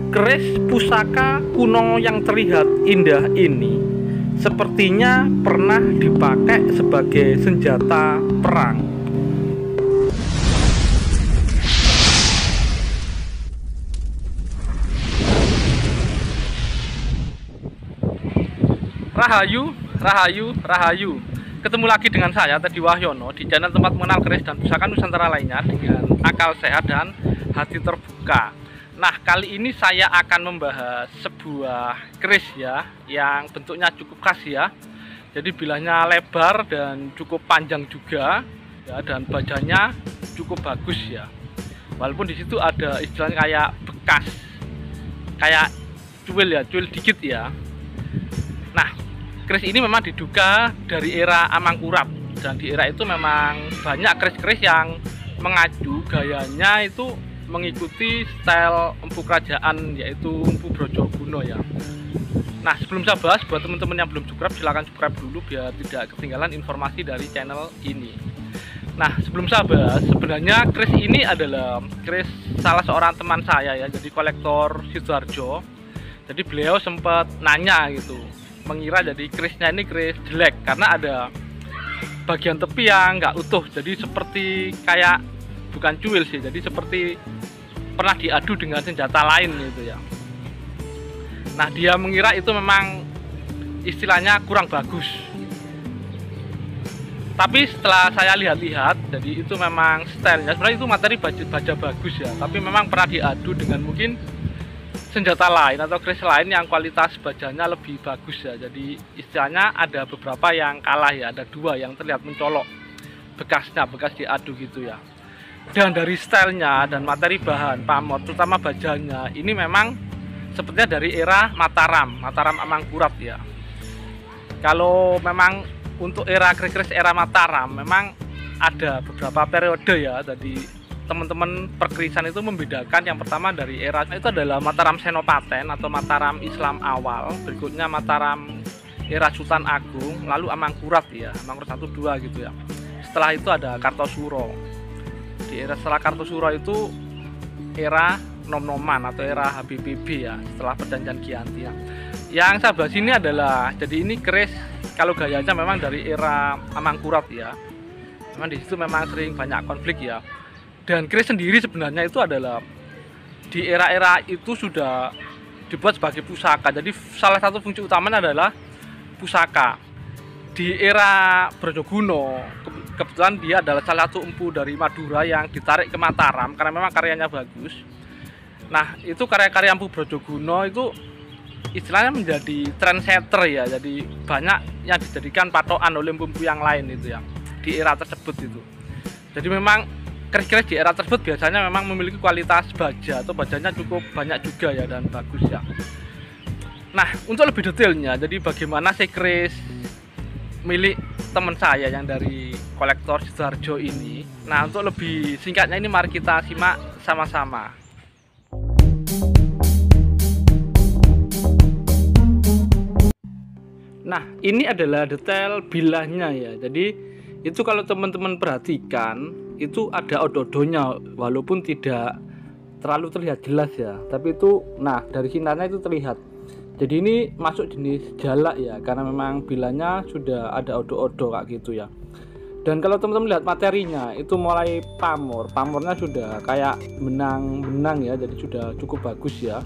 Keris pusaka kuno yang terlihat indah ini sepertinya pernah dipakai sebagai senjata perang. Rahayu, rahayu, rahayu. Ketemu lagi dengan saya Teddy Wahyono di channel tempat mengenal keris dan pusaka Nusantara lainnya dengan akal sehat dan hati terbuka. Nah, kali ini saya akan membahas sebuah keris ya, yang bentuknya cukup khas ya. Jadi bilahnya lebar dan cukup panjang juga ya, dan bajanya cukup bagus ya. Walaupun di situ ada istilahnya kayak bekas, kayak cuil ya, cuil dikit ya. Nah, keris ini memang diduga dari era Amangkurat, dan di era itu memang banyak keris-keris yang mengacu gayanya itu mengikuti style empu kerajaan, yaitu empu Brojoguno ya. Nah, sebelum saya bahas, buat teman-teman yang belum subscribe silahkan subscribe dulu biar tidak ketinggalan informasi dari channel ini. Nah, sebelum saya bahas, sebenarnya keris ini adalah keris salah seorang teman saya ya, jadi kolektor Sidoarjo. Jadi beliau sempat nanya gitu, mengira jadi kerisnya ini keris jelek karena ada bagian tepi yang nggak utuh, jadi seperti kayak bukan cuil sih, jadi seperti pernah diadu dengan senjata lain gitu ya. Nah, dia mengira itu memang istilahnya kurang bagus, tapi setelah saya lihat-lihat, jadi itu memang stylenya sebenarnya itu materi baja bagus ya, tapi memang pernah diadu dengan mungkin senjata lain atau keris lain yang kualitas bajanya lebih bagus ya. Jadi istilahnya ada beberapa yang kalah ya, ada dua yang terlihat mencolok bekasnya, bekas diadu gitu ya. Dan dari stylenya dan materi bahan pamor, terutama bajanya, ini memang sepertinya dari era Mataram Amangkurat ya. Kalau memang untuk era keris-keris era Mataram memang ada beberapa periode ya. Jadi teman-teman perkerisan itu membedakan, yang pertama dari era itu adalah Mataram Senopaten atau Mataram Islam awal, berikutnya Mataram era Sultan Agung, lalu Amangkurat ya, Amangkurat 1, 2 gitu ya. Setelah itu ada Kartosuro. Di era setelah Kartosuro itu era Nom-Noman atau era HBPB ya, setelah perjanjian Giyanti ya. Yang saya bahas ini adalah, jadi ini keris kalau gayanya memang dari era Amangkurat ya. Memang di situ memang sering banyak konflik ya. Dan keris sendiri sebenarnya itu adalah di era-era itu sudah dibuat sebagai pusaka. Jadi salah satu fungsi utamanya adalah pusaka. Di era Brojoguno kebetulan dia adalah salah satu empu dari Madura yang ditarik ke Mataram karena memang karyanya bagus. Nah, itu karya-karya empu Brojoguno itu istilahnya menjadi trendsetter ya. Jadi banyak yang dijadikan patokan oleh empu yang lain itu ya di era tersebut itu. Jadi memang keris-keris di era tersebut biasanya memang memiliki kualitas baja atau bajanya cukup banyak juga ya, dan bagus ya. Nah, untuk lebih detailnya, jadi bagaimana sih keris milik teman saya yang dari kolektor Sidoarjo ini. Nah, untuk lebih singkatnya ini mari kita simak sama-sama. Nah, ini adalah detail bilahnya ya. Jadi itu kalau teman-teman perhatikan itu ada odo-odonya, walaupun tidak terlalu terlihat jelas ya, tapi itu nah dari sinarnya itu terlihat. Jadi ini masuk jenis jalak ya, karena memang bilanya sudah ada odo-odo kayak gitu ya. Dan kalau teman-teman lihat materinya itu mulai pamornya sudah kayak benang ya, jadi sudah cukup bagus ya.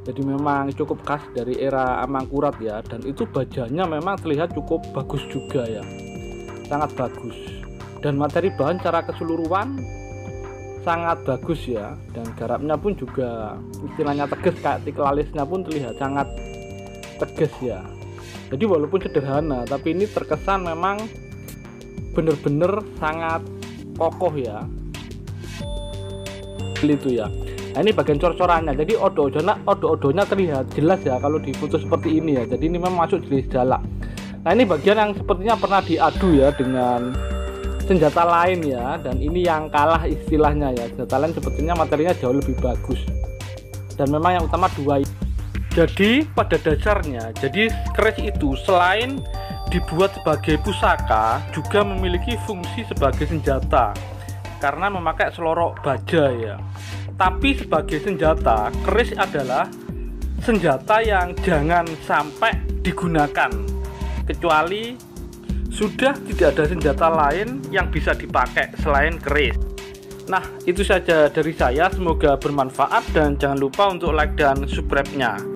Jadi memang cukup khas dari era Amangkurat ya, dan itu bajanya memang terlihat cukup bagus juga ya, sangat bagus. Dan materi bahan secara keseluruhan sangat bagus ya, dan garapnya pun juga istilahnya tegas, kayak tikel alisnya pun terlihat sangat tegas ya. Jadi walaupun sederhana tapi ini terkesan memang bener-bener sangat kokoh ya, itu ya. Nah, ini bagian cor-corannya, jadi odo-odonya terlihat jelas ya kalau difoto seperti ini ya. Jadi ini memang masuk jenis jalak. Nah, ini bagian yang sepertinya pernah diadu ya dengan senjata lain ya, dan ini yang kalah istilahnya ya. Senjata lain sepertinya materinya jauh lebih bagus, dan memang yang utama dua. Jadi pada dasarnya, jadi keris itu selain dibuat sebagai pusaka juga memiliki fungsi sebagai senjata karena memakai selorok baja ya. Tapi sebagai senjata, keris adalah senjata yang jangan sampai digunakan kecuali sudah tidak ada senjata lain yang bisa dipakai selain keris. Nah, itu saja dari saya, semoga bermanfaat dan jangan lupa untuk like dan subscribe-nya.